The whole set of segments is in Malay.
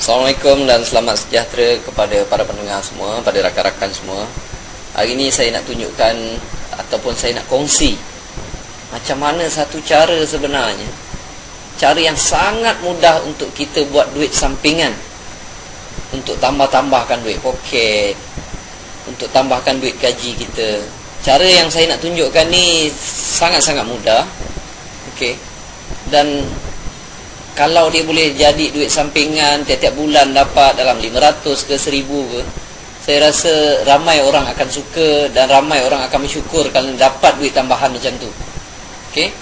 Assalamualaikum dan selamat sejahtera kepada para pendengar semua, pada rakan-rakan semua. Hari ini saya nak tunjukkan ataupun saya nak kongsi macam mana satu cara sebenarnya, cara yang sangat mudah untuk kita buat duit sampingan, untuk tambahkan duit poket, untuk tambahkan duit gaji kita. Cara yang saya nak tunjukkan ni sangat-sangat mudah. Okey. Dan kalau dia boleh jadi duit sampingan tiap-tiap bulan dapat dalam 500 ke 1000 ke, saya rasa ramai orang akan suka dan ramai orang akan bersyukur kalau dapat duit tambahan macam tu. Okey.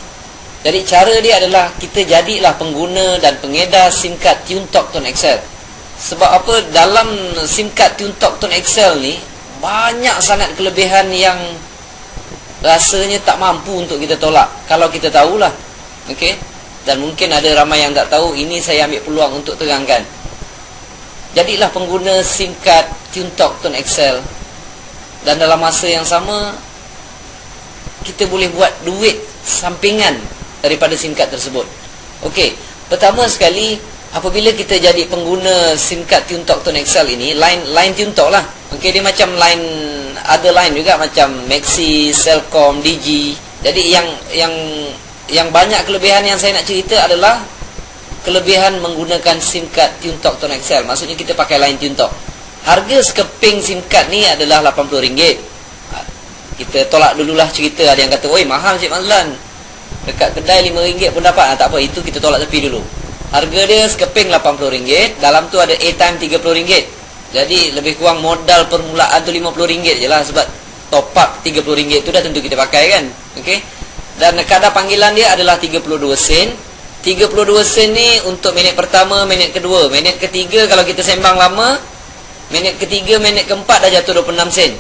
Jadi cara dia adalah kita jadilah pengguna dan pengedar SIM card TuneTalk Tone XL. Sebab apa? Dalam SIM card TuneTalk Tone XL ni banyak sangat kelebihan yang rasanya tak mampu untuk kita tolak kalau kita tahulah. Okey. Dan mungkin ada ramai yang tak tahu. Ini saya ambil peluang untuk terangkan. Jadilah pengguna SIM card TuneTalk Tone XL, dan dalam masa yang sama kita boleh buat duit sampingan daripada SIM card tersebut. Okey, pertama sekali, apabila kita jadi pengguna SIM card TuneTalk Tone XL ini, line TuneTalk lah. Okey, dia macam line, ada line juga macam Maxis, Celcom, Digi. Jadi yang banyak kelebihan yang saya nak cerita adalah kelebihan menggunakan SIM card TuneTalk Tone XL. Maksudnya kita pakai line TuneTalk. Harga sekeping SIM card ni adalah RM80. Kita tolak dululah cerita. Ada yang kata, oi mahal Cik Mazlan, dekat kedai RM5 pun dapat. Tak apa, itu kita tolak tepi dulu. Harga dia sekeping RM80. Dalam tu ada airtime RM30. Jadi lebih kurang modal permulaan tu RM50 je lah. Sebab top up RM30 tu dah tentu kita pakai kan. Okey. Dan kadar panggilan dia adalah 32 sen. 32 sen ni untuk minit pertama, minit kedua. Minit ketiga kalau kita sembang lama, minit ketiga, minit keempat dah jatuh 26 sen.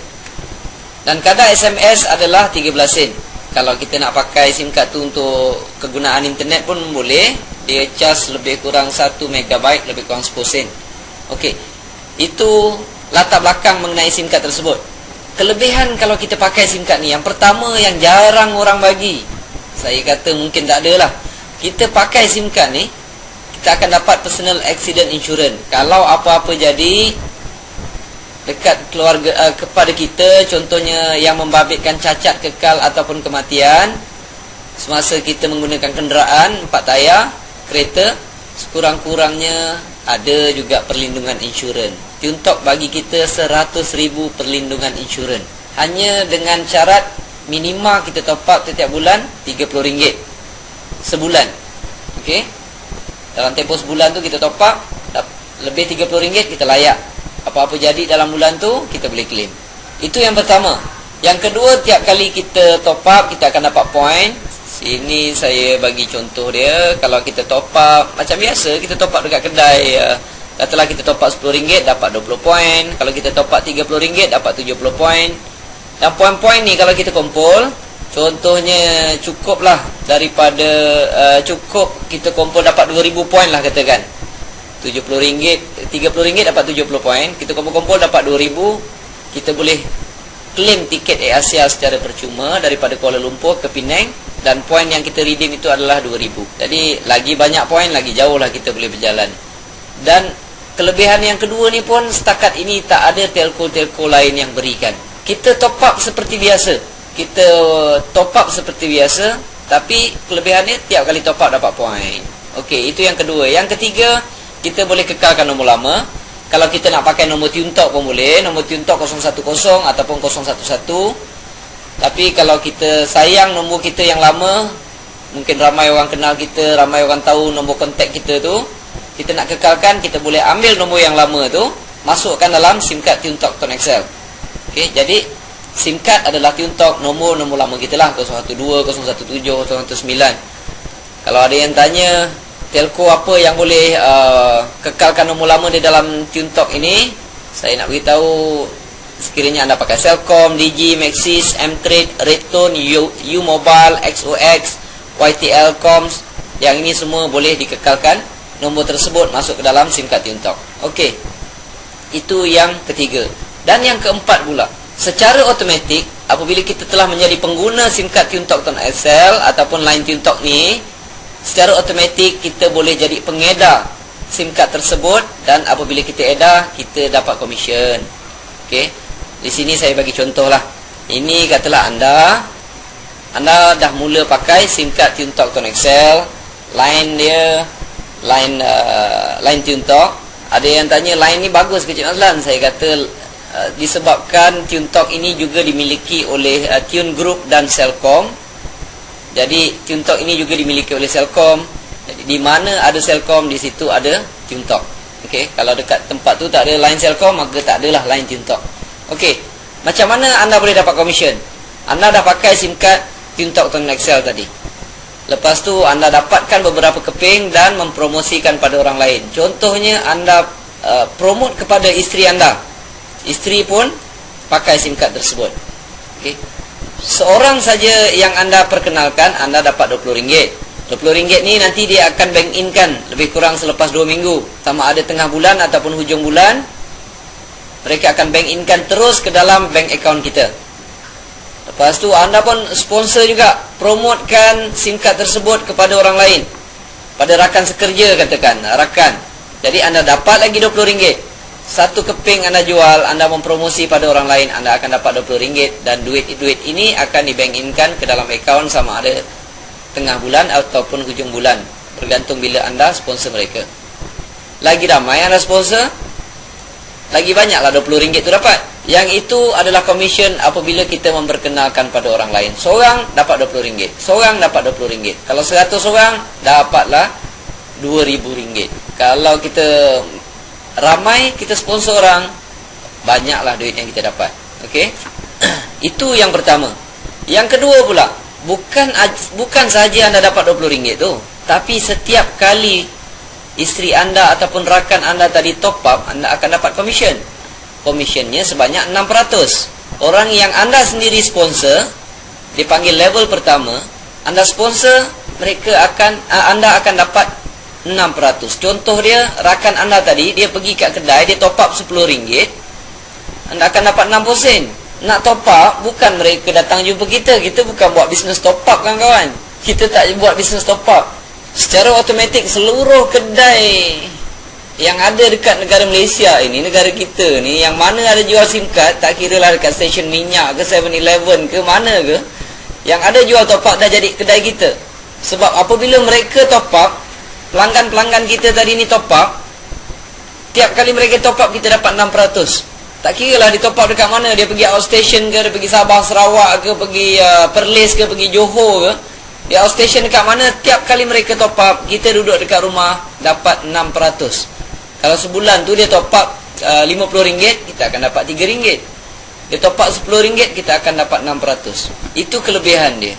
Dan kadar SMS adalah 13 sen. Kalau kita nak pakai SIM card tu untuk kegunaan internet pun boleh. Dia charge lebih kurang 1 megabyte, lebih kurang 10 sen. Okey. Itu latar belakang mengenai SIM card tersebut. Kelebihan kalau kita pakai SIM card ni, yang pertama yang jarang orang bagi, saya kata mungkin tak ada lah. Kita pakai SIM card ni, kita akan dapat personal accident insurance. Kalau apa-apa jadi dekat keluarga, kepada kita, contohnya yang membabitkan cacat kekal ataupun kematian semasa kita menggunakan kenderaan 4 tayar, kereta, sekurang-kurangnya ada juga perlindungan insurans. TuneTalk bagi kita 100,000 perlindungan insurans. Hanya dengan syarat minima kita top up setiap bulan RM30 sebulan. Okey. Dalam tempoh sebulan tu kita top up lebih RM30, kita layak. Apa-apa jadi dalam bulan tu kita boleh claim. Itu yang pertama. Yang kedua, tiap kali kita top up kita akan dapat point. Sini saya bagi contoh dia. Kalau kita top up macam biasa, kita top up dekat kedai, katalah kita top up RM10 dapat 20 poin. Kalau kita top up RM30 dapat 70 poin. Dan poin-poin ni kalau kita kumpul, contohnya cukuplah daripada cukup kita kumpul dapat 2000 poin lah katakan. RM70, RM30 dapat 70 poin. Kita kumpul-kumpul dapat 2000. Kita boleh claim tiket Air Asia secara percuma daripada Kuala Lumpur ke Penang. Dan poin yang kita redeem itu adalah 2000. Jadi lagi banyak poin, lagi jauh lah kita boleh berjalan. Dan kelebihan yang kedua ni pun setakat ini tak ada telco-telco lain yang berikan. Kita top up seperti biasa. Tapi kelebihannya tiap kali top up dapat poin. Okey, itu yang kedua. Yang ketiga, kita boleh kekalkan nombor lama. Kalau kita nak pakai nombor TuneTalk pun boleh. Nombor TuneTalk 010 ataupun 011. Tapi kalau kita sayang nombor kita yang lama, mungkin ramai orang kenal kita, ramai orang tahu nombor kontak kita tu, kita nak kekalkan, kita boleh ambil nombor yang lama tu, masukkan dalam SIM card TuneTalk Tone XL. Okey, jadi SIM card adalah TuneTalk, nombor lama kita lah, 012, 017, 019. Kalau ada yang tanya telco apa yang boleh kekalkan nombor lama di dalam TuneTalk ini, saya nak beritahu, sekiranya anda pakai Celcom, Digi, Maxis, M-Trade, Redtone, U-Mobile, XOX, YTL Coms, yang ini semua boleh dikekalkan nombor tersebut masuk ke dalam SIM card TuneTalk. Okey. Itu yang ketiga. Dan yang keempat pula, secara automatik apabila kita telah menjadi pengguna SIM card TuneTalk Tone XL ataupun line TuneTalk ni, secara automatik kita boleh jadi pengedar SIM card tersebut, dan apabila kita edar, kita dapat komisen. Okey. Di sini saya bagi contoh lah. Ini katalah anda dah mula pakai SIM card TuneTalk Tone Excel, line dia line TuneTalk. Ada yang tanya line ni bagus ke Cik Mazlan? Saya kata disebabkan TuneTalk ini juga dimiliki oleh Tune Group dan Celcom. Jadi TuneTalk ini juga dimiliki oleh Celcom. Jadi di mana ada Celcom, di situ ada TuneTalk. Okey, kalau dekat tempat tu tak ada line Celcom, maka tak adalah line TuneTalk. Okey, macam mana anda boleh dapat komisen? Anda dah pakai SIM card TuneTalk Tone Excel tadi. Lepas tu anda dapatkan beberapa keping dan mempromosikan pada orang lain. Contohnya anda promote kepada isteri anda. Isteri pun pakai SIM card tersebut. Okey. Seorang saja yang anda perkenalkan, anda dapat RM20. RM20 ni nanti dia akan bank in-kan lebih kurang selepas 2 minggu. Sama ada tengah bulan ataupun hujung bulan, mereka akan bank in-kan terus ke dalam bank account kita. Lepas tu anda pun sponsor juga, promotekan SIM card tersebut kepada orang lain, pada rakan sekerja katakan, rakan. Jadi anda dapat lagi RM20. Satu keping anda jual, anda mempromosi pada orang lain, anda akan dapat RM20. Dan duit ini akan di-bank in-kan ke dalam account sama ada tengah bulan ataupun hujung bulan, bergantung bila anda sponsor mereka. Lagi ramai anda sponsor, lagi banyaklah RM20 tu dapat. Yang itu adalah komisen apabila kita memperkenalkan pada orang lain. Seorang dapat RM20, seorang dapat RM20. Kalau 100 orang, dapatlah RM2,000. Kalau kita ramai, kita sponsor orang, banyaklah duit yang kita dapat. Okey. Itu yang pertama. Yang kedua pula, bukan saja anda dapat RM20 tu, tapi setiap kali isteri anda ataupun rakan anda tadi top up, anda akan dapat komisen. Komisionnya sebanyak 6%. Orang yang anda sendiri sponsor, dipanggil level pertama, anda sponsor, anda akan dapat 6%. Contoh dia, rakan anda tadi, dia pergi kat kedai, dia top up RM10, anda akan dapat 6%. Nak top up, bukan mereka datang jumpa kita. Kita bukan buat bisnes top up, kawan-kawan. Kita tak buat bisnes top up. Secara automatik, seluruh kedai yang ada dekat negara Malaysia ini, negara kita ni, yang mana ada jual SIM card, tak kira lah dekat stesen minyak ke, 7-Eleven ke, mana ke, yang ada jual top up dah jadi kedai kita. Sebab apabila mereka top up, pelanggan-pelanggan kita tadi ni top up, tiap kali mereka top up, kita dapat 6%. Tak kira lah dia top up dekat mana, dia pergi outstation ke, dia pergi Sabah, Sarawak ke, pergi Perlis ke, pergi Johor ke, dia outstation dekat mana, tiap kali mereka top up, kita duduk dekat rumah, dapat 6%. Kalau sebulan tu dia top up RM50, kita akan dapat RM3. Dia top up RM10, kita akan dapat 6%. Itu kelebihan dia.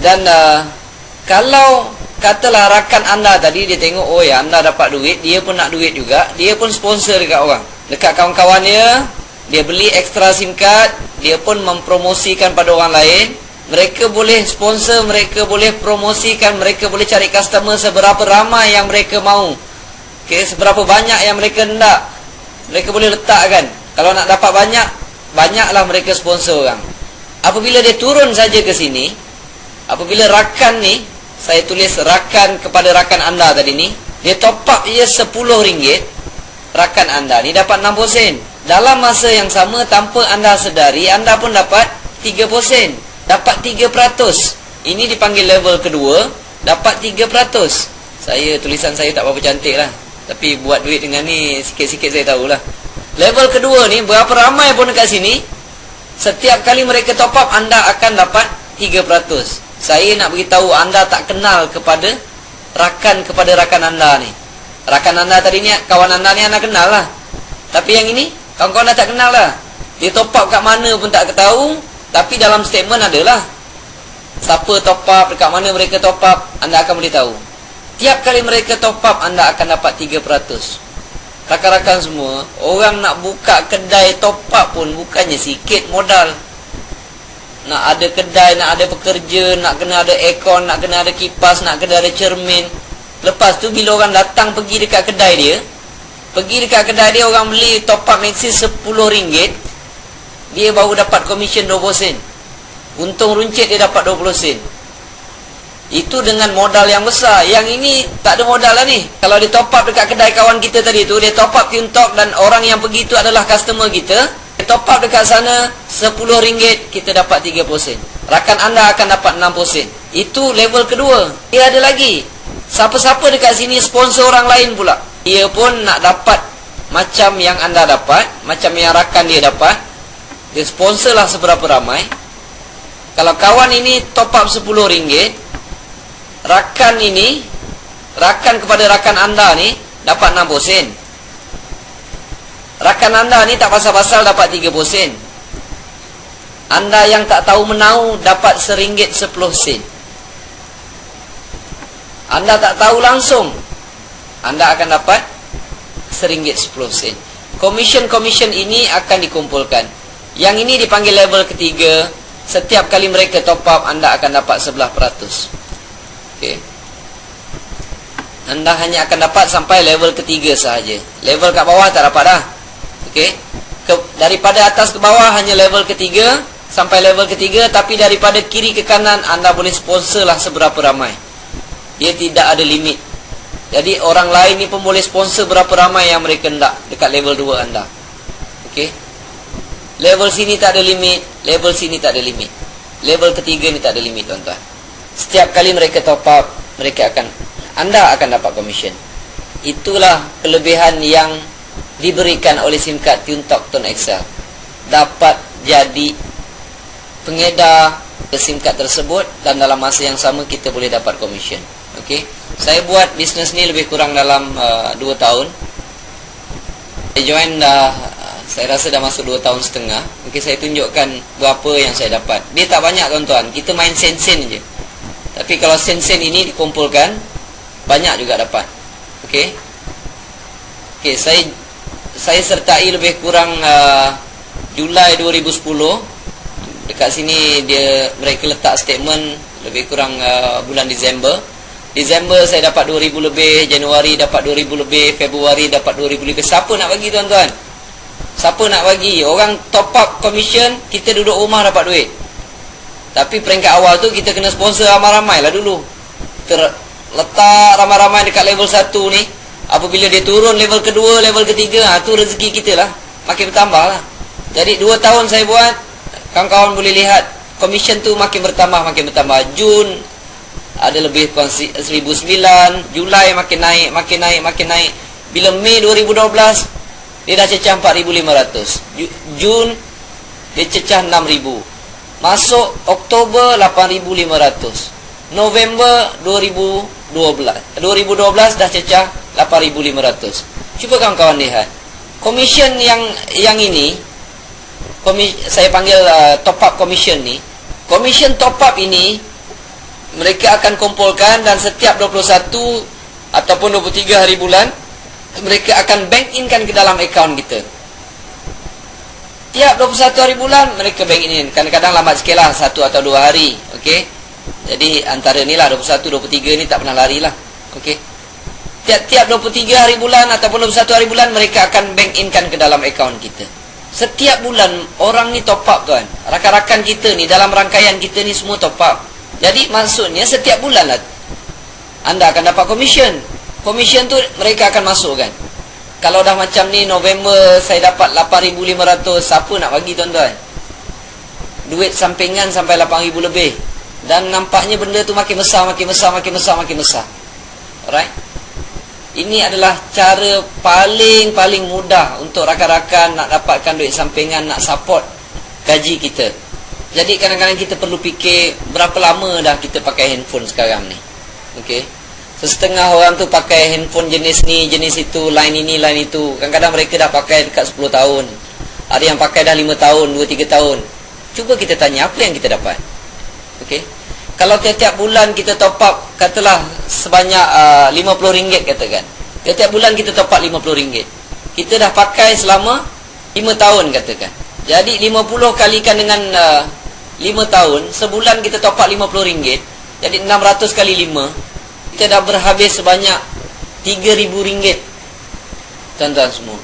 Dan kalau katalah rakan anda tadi, dia tengok, oh ya, anda dapat duit, dia pun nak duit juga, dia pun sponsor dekat orang, dekat kawan-kawan dia beli extra SIM card, dia pun mempromosikan pada orang lain. Mereka boleh sponsor, mereka boleh promosikan, mereka boleh cari customer seberapa ramai yang mereka mahu. Okay, seberapa banyak yang mereka hendak, mereka boleh letakkan. Kalau nak dapat banyak, banyaklah mereka sponsor orang. Apabila dia turun saja ke sini, apabila rakan ni, saya tulis rakan kepada rakan anda tadi ni, dia top up je RM10, rakan anda ni dapat 6%. Dalam masa yang sama, tanpa anda sedari, anda pun dapat 3%, dapat 3%. Ini dipanggil level kedua, dapat 3%. Tulisan saya tak berapa cantik lah, tapi buat duit dengan ni sikit-sikit saya tahulah. Level kedua ni, berapa ramai pun dekat sini, setiap kali mereka top up, anda akan dapat 3%. Saya nak beritahu anda tak kenal kepada rakan anda ni. Rakan anda tadi ni, kawan anda ni anda kenal lah. Tapi yang ini, kawan-kawan anda tak kenal lah. Dia top up kat mana pun tak tahu, tapi dalam statement adalah siapa top up, dekat mana mereka top up, anda akan boleh tahu. Tiap kali mereka top up, anda akan dapat 3%. Rakan-rakan semua, orang nak buka kedai top up pun bukannya sikit modal. Nak ada kedai, nak ada pekerja, nak kena ada aircon, nak kena ada kipas, nak kena ada cermin. Lepas tu bila orang datang pergi dekat kedai dia, orang beli top up maxi RM10, dia baru dapat komisen 20 sen. Untung runcit dia dapat 20 sen. Itu dengan modal yang besar. Yang ini tak ada modal lah ni. Kalau dia top up dekat kedai kawan kita tadi tu, dia top up Tuntok dan orang yang pergi tu adalah customer kita. Dia top up dekat sana RM10, kita dapat 3%. Rakan anda akan dapat 6%. Itu level kedua. Dia ada lagi. Siapa-siapa dekat sini sponsor orang lain pula. Dia pun nak dapat macam yang anda dapat, macam yang rakan dia dapat. Dia sponsor lah seberapa ramai. Kalau kawan ini top up RM10, rakan kepada rakan anda ni dapat 6%. Rakan anda ni tak pasal-pasal dapat 3%. Anda yang tak tahu menau dapat RM1.10. Anda tak tahu langsung, anda akan dapat RM1.10. Komisen-komisen ini akan dikumpulkan. Yang ini dipanggil level ketiga. Setiap kali mereka top up, anda akan dapat 11%. Okay. Anda hanya akan dapat sampai level ketiga sahaja. Level kat bawah tak dapat dah. Okay. Daripada atas ke bawah hanya level ketiga, sampai level ketiga. Tapi daripada kiri ke kanan, anda boleh sponsor lah seberapa ramai. Dia tidak ada limit. Jadi orang lain ni pun boleh sponsor berapa ramai yang mereka hendak dekat level 2 anda. Okay. Level sini tak ada limit, level sini tak ada limit. Level ketiga ni tak ada limit, tuan-tuan. Setiap kali mereka top up, anda akan dapat komisen. Itulah kelebihan yang diberikan oleh SIM card Tuntok Tone XL. Dapat jadi pengedar SIM card tersebut, dan dalam masa yang sama kita boleh dapat komisen. Okey. Saya buat bisnes ni lebih kurang dalam 2 tahun. Saya join saya rasa dah masuk 2 tahun setengah. Okey, saya tunjukkan berapa yang saya dapat. Dia tak banyak, tuan-tuan. Kita main sen-sen je. Tapi kalau sen-sen ini dikumpulkan, banyak juga dapat. Okey. Okey, saya sertai lebih kurang Julai 2010. Dekat sini mereka letak statement lebih kurang bulan Disember. Disember saya dapat 2,000 lebih, Januari dapat 2,000 lebih, Februari dapat 2,000 lebih. Siapa nak bagi, tuan-tuan? Siapa nak bagi? Orang top up commission, kita duduk rumah dapat duit. Tapi peringkat awal tu kita kena sponsor ramai-ramai lah dulu. Letak ramai-ramai dekat level 1 ni. Apabila dia turun level kedua, level ketiga, tu rezeki kita lah. Makin bertambah lah. Jadi 2 tahun saya buat, kawan-kawan boleh lihat komisen tu makin bertambah, makin bertambah. Jun ada lebih kurang 1,009. Julai makin naik, makin naik, makin naik. Bila Mei 2012, dia dah cecah 4,500. Jun dia cecah 6,000. Masuk Oktober 8,500. November 2012 dah cecah 8,500. Cuba kawan-kawan lihat. Komisen yang ini, saya panggil top up commission ni. Komisen top up ini mereka akan kumpulkan, dan setiap 21 ataupun 23 hari bulan mereka akan bank inkan ke dalam akaun kita. Tiap 21 hari bulan mereka bank in. Kadang-kadang lambat sikit lah, 1 atau 2 hari. Okey. Jadi antara ni lah 21, 23 ni tak pernah lari lah. Okey. Tiap-tiap 23 hari bulan ataupun 21 hari bulan mereka akan bank inkan ke dalam akaun kita. Setiap bulan orang ni top up, tuan. Rakan-rakan kita ni dalam rangkaian kita ni semua top up. Jadi maksudnya setiap bulan lah anda akan dapat komisen. Komisen tu mereka akan masukkan. Kalau dah macam ni, November saya dapat 8,500. Siapa nak bagi, tuan-tuan? Duit sampingan sampai 8,000 lebih. Dan nampaknya benda tu makin besar, makin besar, makin besar, makin besar. Alright? Ini adalah cara paling mudah untuk rakan-rakan nak dapatkan duit sampingan, nak support gaji kita. Jadi kadang-kadang kita perlu fikir berapa lama dah kita pakai handphone sekarang ni. Okey. Setengah orang tu pakai handphone jenis ni, jenis itu, line ini, line itu. Kadang-kadang mereka dah pakai dekat 10 tahun. Ada yang pakai dah 5 tahun, 2-3 tahun. Cuba kita tanya, apa yang kita dapat? Okey. Kalau tiap-tiap bulan kita top up, katalah sebanyak RM50 katakan. Tiap-tiap bulan kita top up RM50. Kita dah pakai selama 5 tahun katakan. Jadi 50 kalikan dengan 5 tahun, sebulan kita top up RM50. Jadi 600 kali 5. Kita dah berhabis sebanyak RM3,000. Tuan-tuan semua.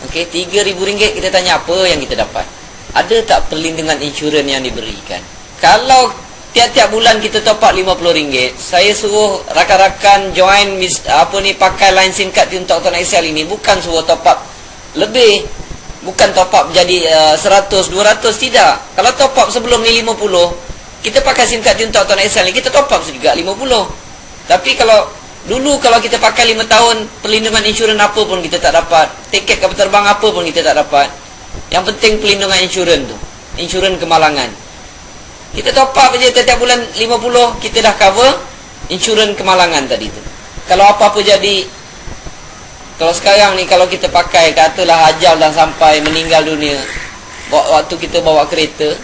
Okey, RM3,000 kita tanya apa yang kita dapat? Ada tak perlindungan insurans yang diberikan? Kalau tiap-tiap bulan kita top up RM50. Saya suruh rakan-rakan join pakai line SIM card Tiongtok Tuan XL ini, bukan suruh top up lebih, bukan top up jadi 100, 200, tidak. Kalau top up sebelum ni 50, kita pakai SIM card Tiongtok Tuan XL ni, kita top up juga 50. Tapi kalau dulu kalau kita pakai 5 tahun, perlindungan insurans apa pun kita tak dapat, tiket kapal terbang apa pun kita tak dapat. Yang penting perlindungan insurans tu, insurans kemalangan. Kita top up je setiap bulan 50, kita dah cover insurans kemalangan tadi tu. Kalau apa-apa jadi, kalau sekarang ni kalau kita pakai, katalah ajal dah sampai, meninggal dunia, waktu kita bawa kereta,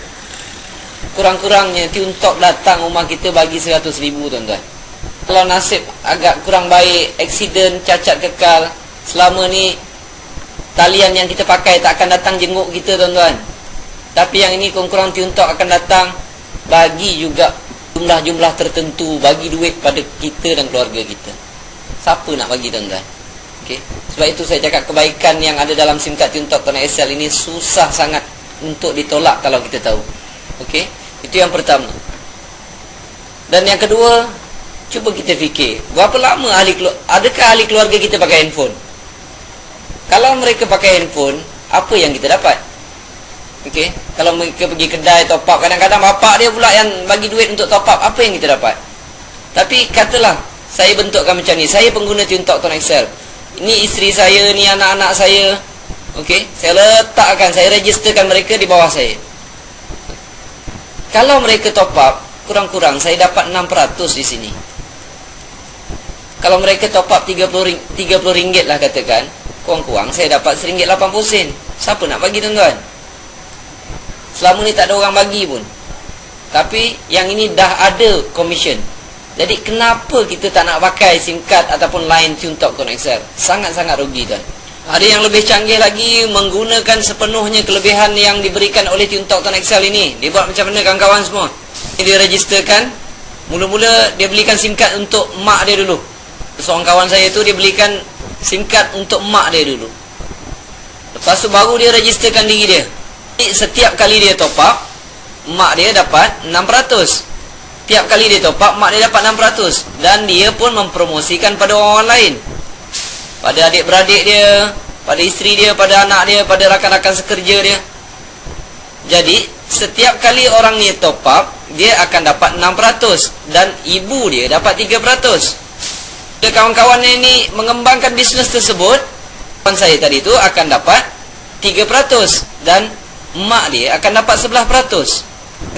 kurang-kurangnya Tiongtok datang rumah kita bagi 100,000 tuan-tuan. Kalau nasib agak kurang baik, aksiden, cacat kekal, selama ni talian yang kita pakai tak akan datang jenguk kita tuan-tuan. Tapi yang ini kurang-kurang Tiongtok akan datang, bagi juga jumlah-jumlah tertentu, bagi duit pada kita dan keluarga kita. Siapa nak bagi tuan-tuan? Okay. Sebab itu saya cakap kebaikan yang ada dalam SIM card Tiongtok Tuan XL ini susah sangat untuk ditolak kalau kita tahu. Okey, itu yang pertama. Dan yang kedua, cuba kita fikir, berapa lama adakah ahli keluarga kita pakai handphone? Kalau mereka pakai handphone, apa yang kita dapat? Okey, kalau mereka pergi kedai top up, kadang-kadang bapak dia pula yang bagi duit untuk top up, apa yang kita dapat? Tapi katalah saya bentukkan macam ni, saya pengguna Tiongtok Tuan XL. Ini isteri saya, ni anak-anak saya. Okey, saya letakkan, saya registerkan mereka di bawah saya. Kalau mereka top up, kurang-kurang saya dapat 6% di sini. Kalau mereka top up RM30 lah katakan, kurang-kurang saya dapat RM1.80. Siapa nak bagi tuan-tuan? Selama ni tak ada orang bagi pun. Tapi yang ini dah ada commission. Jadi kenapa kita tak nak pakai SIM card ataupun line Tiongtok Tuan XL? Sangat-sangat rugi tuan. Ada yang lebih canggih lagi, menggunakan sepenuhnya kelebihan yang diberikan oleh Tiongtok Tuan XL ini. Dia buat macam mana kawan-kawan semua? Dia registerkan, mula-mula dia belikan SIM card untuk mak dia dulu. Seorang kawan saya tu dia belikan SIM card untuk mak dia dulu. Lepas tu baru dia registerkan diri dia. Setiap kali dia top up, mak dia dapat 6%. Tiap kali dia top up, mak dia dapat 6%. Dan dia pun mempromosikan pada orang lain, pada adik-beradik dia, pada isteri dia, pada anak dia, pada rakan-rakan sekerja dia. Jadi setiap kali orang ni top up, dia akan dapat 6%. Dan ibu dia dapat 3%. Kawan-kawan ini mengembangkan bisnes tersebut, kawan saya tadi tu akan dapat 3%. Dan mak dia akan dapat 11%.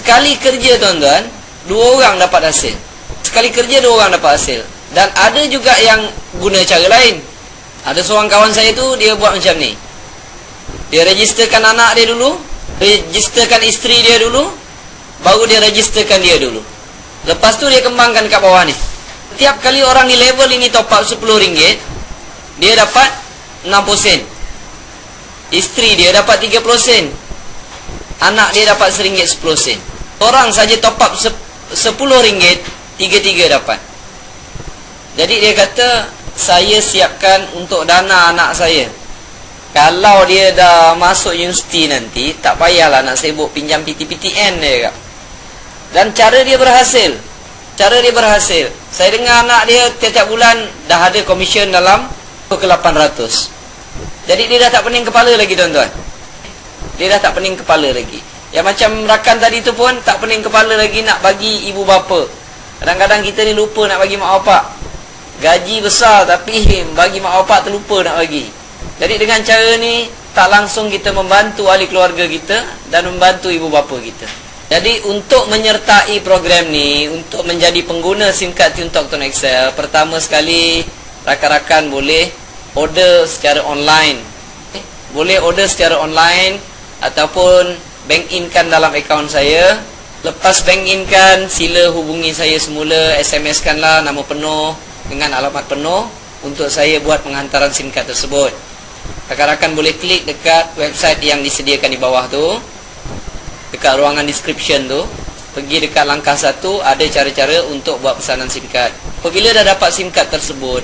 Sekali kerja tuan-tuan, 2 orang dapat hasil. Sekali kerja 2 orang dapat hasil. Dan ada juga yang guna cara lain. Ada seorang kawan saya tu, dia buat macam ni. Dia registerkan anak dia dulu, registerkan isteri dia dulu, baru dia registerkan dia dulu. Lepas tu dia kembangkan kat bawah ni. Setiap kali orang di level ini top up RM10, dia dapat 60%. Isteri dia dapat 30%. Anak dia dapat RM1.10. Orang saja top up RM10, 3 dapat. Jadi dia kata, saya siapkan untuk dana anak saya. Kalau dia dah masuk universiti nanti, tak payahlah nak sibuk pinjam PTPTN dia kata. Dan cara dia berhasil. Saya dengar anak dia tiap-tiap bulan dah ada komisen dalam ke 800. Jadi dia dah tak pening kepala lagi tuan-tuan. Yang macam rakan tadi tu pun tak pening kepala lagi nak bagi ibu bapa. Kadang-kadang kita ni lupa nak bagi mak bapak. Gaji besar tapi bagi mak bapak terlupa nak bagi. Jadi dengan cara ni tak langsung kita membantu ahli keluarga kita dan membantu ibu bapa kita. Jadi untuk menyertai program ni, untuk menjadi pengguna SIM card Tiongtok Tuan XL, pertama sekali rakan-rakan boleh order secara online. Boleh order secara online ataupun bank in-kan dalam akaun saya. Lepas bank in-kan, sila hubungi saya semula, SMS-kanlah nama penuh dengan alamat penuh untuk saya buat penghantaran SIM card tersebut. Rakan-rakan boleh klik dekat website yang disediakan di bawah tu, dekat ruangan description tu. Pergi dekat langkah 1, ada cara-cara untuk buat pesanan SIM card. Apabila dah dapat SIM card tersebut,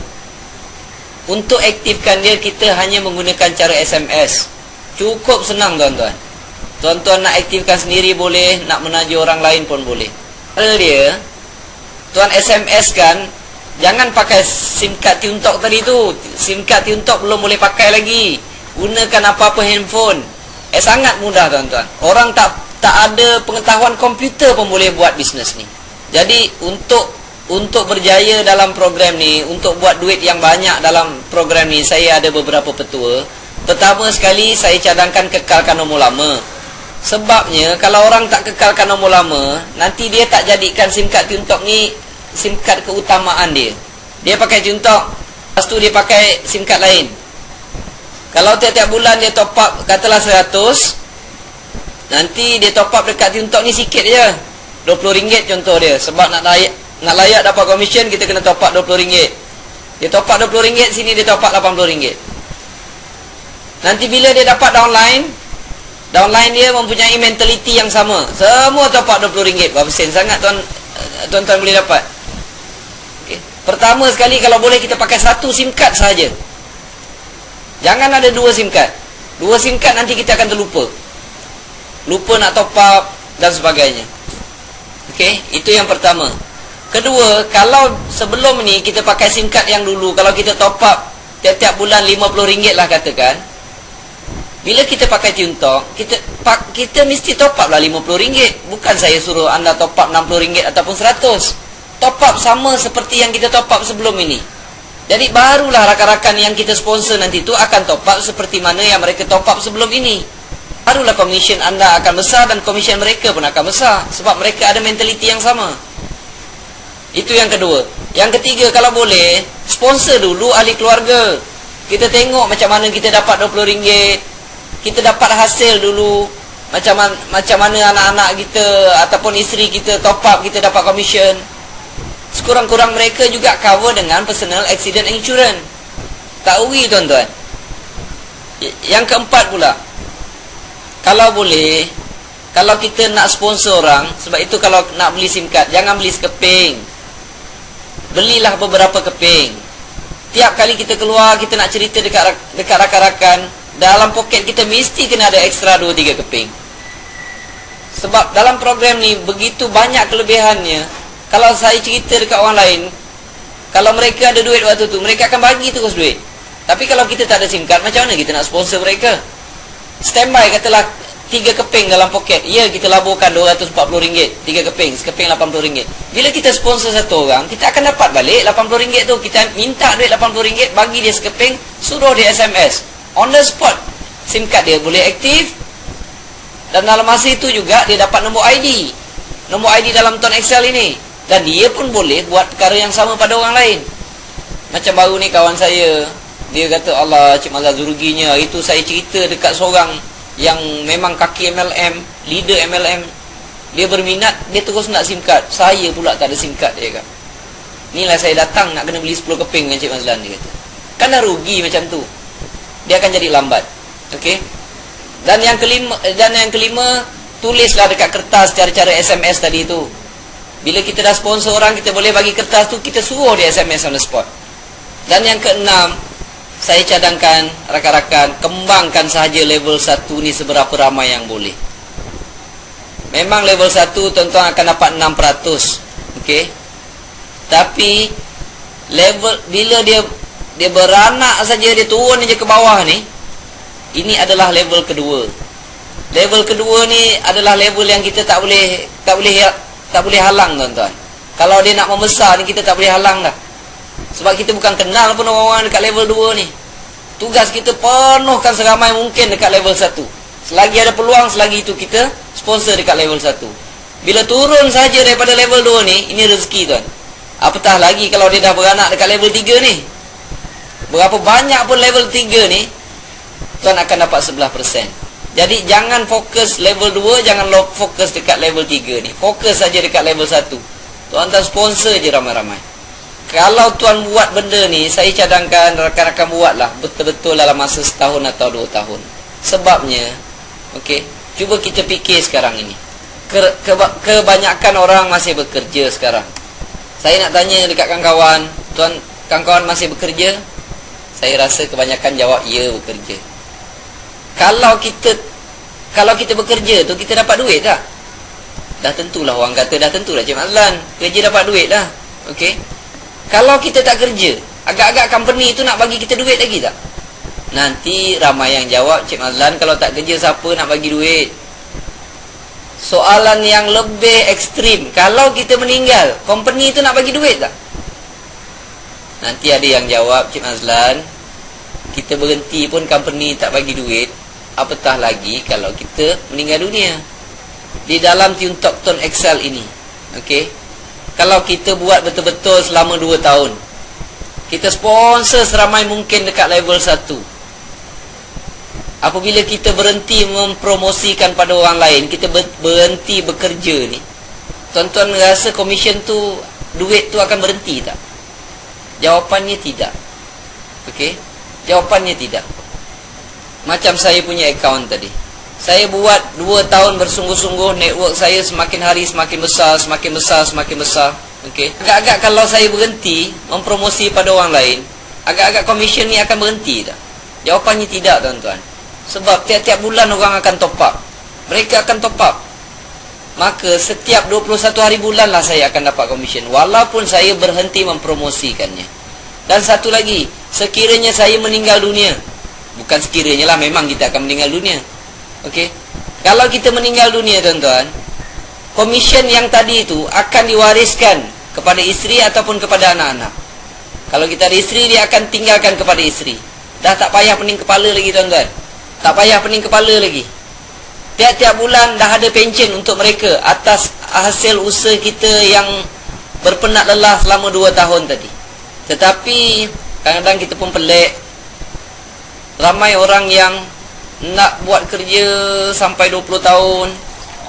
untuk aktifkan dia, kita hanya menggunakan cara SMS. Cukup senang tuan-tuan. Tuan-tuan nak aktifkan sendiri boleh, nak menaja orang lain pun boleh. Dia tuan SMS kan, jangan pakai SIM card Tiuntok tadi tu. SIM card Tiuntok belum boleh pakai lagi. Gunakan apa-apa handphone. Sangat mudah tuan-tuan. Orang tak ada pengetahuan komputer pun boleh buat bisnes ni. Jadi untuk berjaya dalam program ni, untuk buat duit yang banyak dalam program ni, saya ada beberapa petua. Pertama sekali, saya cadangkan kekalkan nombor lama. Sebabnya kalau orang tak kekalkan nombor lama, nanti dia tak jadikan SIM card Tiuntok ni SIM card keutamaan dia. Dia pakai Tiuntok, lepas tu dia pakai SIM card lain. Kalau tiap-tiap bulan dia top up katalah 100, nanti dia top up dekat Tiuntok ni sikit je, RM20 contoh dia. Sebab nak layak dapat komisen, kita kena top up RM20. Dia top up RM20, sini dia top up RM80. Nanti bila dia dapat downline dia mempunyai mentaliti yang sama. Semua top up RM20. Berapa sen sangat tuan-tuan boleh dapat? Okay. Pertama sekali, kalau boleh kita pakai satu SIM card sahaja. Jangan ada dua SIM card. Dua SIM card nanti kita akan terlupa. Lupa nak top up dan sebagainya. Okey, itu yang pertama. Kedua, kalau sebelum ni kita pakai SIM card yang dulu, kalau kita top up tiap-tiap bulan RM50 lah katakan. Bila kita pakai Tiuntok, kita mesti top up lah RM50. Bukan saya suruh anda top up RM60 ataupun RM100. Top up sama seperti yang kita top up sebelum ini. Jadi barulah rakan-rakan yang kita sponsor nanti tu akan top up seperti mana yang mereka top up sebelum ini. Barulah komisen anda akan besar dan komisen mereka pun akan besar. Sebab mereka ada mentaliti yang sama. Itu yang kedua. Yang ketiga, kalau boleh, sponsor dulu ahli keluarga. Kita tengok macam mana kita dapat RM20. Kita dapat hasil dulu. Macam mana anak-anak kita ataupun isteri kita top up, kita dapat komisen. Sekurang-kurang mereka juga cover dengan personal accident insurance. Tak rugi tuan-tuan. Yang keempat pula, kalau boleh, kalau kita nak sponsor orang, sebab itu kalau nak beli SIM card, jangan beli sekeping. Belilah beberapa keping. Tiap kali kita keluar, kita nak cerita dekat rakan-rakan, dalam poket kita mesti kena ada ekstra 2-3 keping. Sebab dalam program ni begitu banyak kelebihannya. Kalau saya cerita dekat orang lain, kalau mereka ada duit waktu tu, mereka akan bagi terus duit. Tapi kalau kita tak ada SIM card, macam mana kita nak sponsor mereka? Standby katalah 3 keping dalam poket. Ya, kita laburkan RM240. 3 keping, sekeping RM80. Bila kita sponsor satu orang, kita akan dapat balik RM80 tu. Kita minta duit RM80, bagi dia sekeping, suruh dia SMS. On the spot, SIM card dia boleh aktif. Dan dalam masa itu juga dia dapat nombor ID. Nombor ID dalam Ton Excel ini. Dan dia pun boleh buat perkara yang sama pada orang lain. Macam baru ni kawan saya, dia kata, Allah, Cik Mazhar ruginya. Itu saya cerita dekat seorang yang memang kaki MLM, leader MLM. Dia berminat, dia terus nak SIM card. Saya pula tak ada SIM card, dia kata. Inilah saya datang nak kena beli 10 keping dengan Cik Mazlan, dia kata. Kan dah rugi macam tu. Dia akan jadi lambat. Okey. Dan yang kelima, tulislah dekat kertas cara-cara SMS tadi tu. Bila kita dah sponsor orang, kita boleh bagi kertas tu, kita suruh dia SMS on the spot. Dan yang keenam, saya cadangkan rakan-rakan, kembangkan sahaja level 1 ni seberapa ramai yang boleh. Memang level 1 tuan-tuan akan dapat 6%. Okey. Tapi level bila dia beranak saja, dia turun je ke bawah ni, ini adalah level kedua. Level kedua ni adalah level yang kita tak boleh halang tuan-tuan. Kalau dia nak membesar ni, kita tak boleh halang dah. Sebab kita bukan kenal pun orang-orang dekat level 2 ni. Tugas kita penuhkan seramai mungkin dekat level 1. Selagi ada peluang, selagi itu kita sponsor dekat level 1. Bila turun saja daripada level 2 ni, ini rezeki tuan. Apatah lagi kalau dia dah beranak dekat level 3 ni. Berapa banyak pun level 3 ni, tuan akan dapat 11%. Jadi jangan fokus level 2, jangan fokus dekat level 3 ni. Fokus saja dekat level 1. Tuan-tuan sponsor je ramai-ramai. Kalau tuan buat benda ni, saya cadangkan rakan-rakan buatlah betul-betul dalam masa setahun atau 2 tahun. Sebabnya, okey, cuba kita fikir sekarang ini. Kebanyakan orang masih bekerja sekarang. Saya nak tanya dekat kawan-kawan, tuan, kawan-kawan masih bekerja? Saya rasa kebanyakan jawab, ya, bekerja. Kalau kita bekerja tu, kita dapat duit tak? dah tentulah orang kata, dah tentulah Cik Mazlan kerja dapat duit lah. Okey, kalau kita tak kerja, agak-agak company itu nak bagi kita duit lagi tak? Nanti ramai yang jawab, Cik Mazlan kalau tak kerja siapa nak bagi duit? Soalan yang lebih ekstrim, kalau kita meninggal, company itu nak bagi duit tak? Nanti ada yang jawab, Cik Mazlan, kita berhenti pun company tak bagi duit, apatah lagi kalau kita meninggal dunia. Di dalam Tune Talk Tone Excel ini, okey, kalau kita buat betul-betul selama 2 tahun, kita sponsor seramai mungkin dekat level 1. Apabila kita berhenti mempromosikan pada orang lain, kita berhenti bekerja ni, tuan-tuan rasa komisen tu, duit tu akan berhenti tak? Jawapannya tidak. Okey, jawapannya tidak. Macam saya punya akaun tadi, saya buat 2 tahun bersungguh-sungguh, network saya semakin hari semakin besar, semakin besar, semakin besar. Okey, agak-agak kalau saya berhenti mempromosi pada orang lain, agak-agak komisen ni akan berhenti tak? Jawapannya tidak, tuan-tuan. Sebab tiap-tiap bulan orang akan top up, mereka akan top up. Maka setiap 21 hari bulan lah saya akan dapat komisen, walaupun saya berhenti mempromosikannya. Dan satu lagi, sekiranya saya meninggal dunia, bukan sekiranya lah, memang kita akan meninggal dunia. Okey, kalau kita meninggal dunia, tuan-tuan, komisen yang tadi itu akan diwariskan kepada isteri ataupun kepada anak-anak. Kalau kita ada isteri, dia akan tinggalkan kepada isteri. Dah tak payah pening kepala lagi, tuan-tuan. Tak payah pening kepala lagi. Tiap-tiap bulan dah ada pension untuk mereka atas hasil usaha kita yang berpenat lelah selama 2 tahun tadi. Tetapi kadang-kadang kita pun pelik, ramai orang yang nak buat kerja sampai 20 tahun.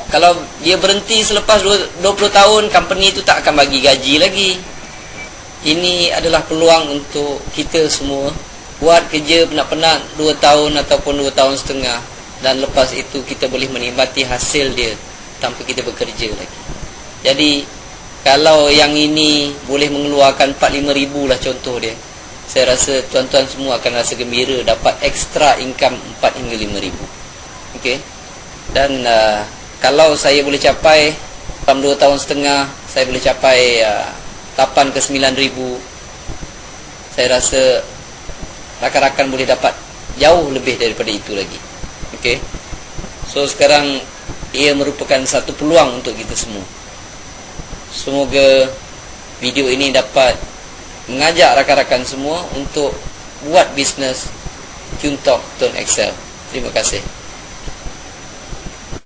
Kalau dia berhenti selepas 20 tahun, company itu tak akan bagi gaji lagi. Ini adalah peluang untuk kita semua buat kerja penat-penat 2 tahun ataupun 2 tahun setengah, dan lepas itu kita boleh menikmati hasil dia tanpa kita bekerja lagi. Jadi kalau yang ini boleh mengeluarkan 4-5 ribu lah contoh dia, saya rasa tuan-tuan semua akan rasa gembira dapat extra income 4 hingga 5 ribu. Okey, dan kalau saya boleh capai dalam 2 tahun setengah, saya boleh capai 8 ke 9 ribu, saya rasa rakan-rakan boleh dapat jauh lebih daripada itu lagi. Okey, so sekarang ia merupakan satu peluang untuk kita semua. Semoga video ini dapat mengajak rakan-rakan semua untuk buat bisnes Tune Talk Tone Excel. Terima kasih.